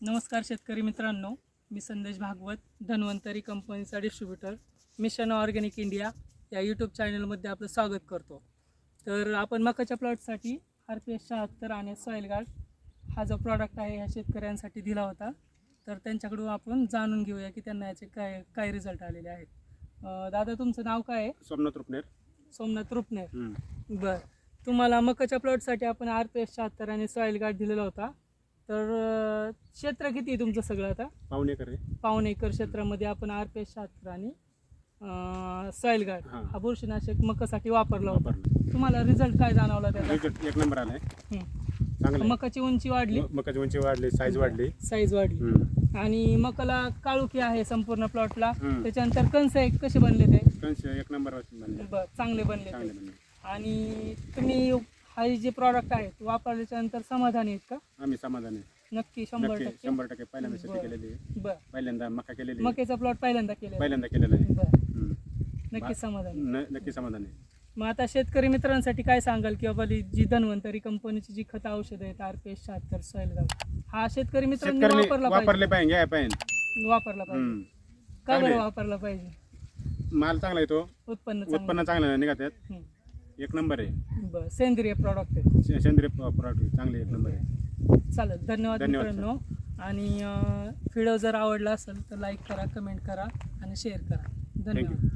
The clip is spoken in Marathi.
नमस्कार शेतकरी मित्रांनो, मी संदेश भागवत, धन्वंतरी कंपनीचा डिस्ट्रीब्युटर, मिशन ऑर्गॅनिक इंडिया या यूट्यूब चॅनलमध्ये आपलं स्वागत करतो. तर आपण मकाच्या प्लॉटसाठी RPS 76 आणि सॉईल गार्ड हा जो प्रॉडक्ट आहे ह्या शेतकऱ्यांसाठी दिला होता. तर त्यांच्याकडून आपण जाणून घेऊया की त्यांना याचे काय रिझल्ट आलेले आहेत. दादा, तुमचं नाव काय आहे? सोमनाथ रुपनेर. सोमनाथ रुपनेर. बरं, तुम्हाला मकाच्या प्लॉटसाठी आपण RPS 76 आणि सॉईल गार्ड दिलेला होता. तर क्षेत्र किती आहे तुमचं सगळं? आता पाऊण एकर क्षेत्रामध्ये आपण RPS 76 आणि सॉईल गार्ड हा बुरशीनाशक मकासाठी वापरला होता. तुम्हाला रिझल्ट काय जाणवला त्याचा? रिझल्ट एक नंबर आलाय. चांगलं. मकाची उंची वाढली, मकाची उंची वाढली, साईज वाढली. आणि मकाला काळुखी आहे संपूर्ण प्लॉटला. त्याच्यानंतर कंस कसे बनले ते? कंस एक नंबर बनले. बरं, चांगले बनले. आणि तुम्ही हा जे प्रॉडक्ट आहे वापरल्याच्या नंतर समाधानी आहेत का? आम्ही समाधानी आहे. नक्की 100%. पहिल्यांदा शेती केलेली आहे. बरं, पहिल्यांदा मका केलेली. मकेचा प्लॉट पहिल्यांदा केलेला आहे. बरं, नक्की समाधानी. नक्की समाधानी आहे. मग आता शेतकरी मित्रांसाठी काय सांगाल की बाबा जी धन्वंतरी कंपनीची जी खत औषधं आहेत RPS 76 सॉईल गार्ड हा शेतकरी मित्रांनी वापरले पाहिजे. वापरला पाहिजे. का बरं वापरला पाहिजे? माल चांगला येतो, उत्पन्न चांगलं निघतात. एक नंबर आहे. बरं, सेंद्रिय प्रॉडक्ट आहे. सेंद्रिय प्रॉडक्ट चांगले एक नंबर आहे. चालेल, धन्यवाद मित्रांनो. आणि व्हिडिओ जर आवडला असेल तर लाईक करा, कमेंट करा आणि शेअर करा. धन्यवाद.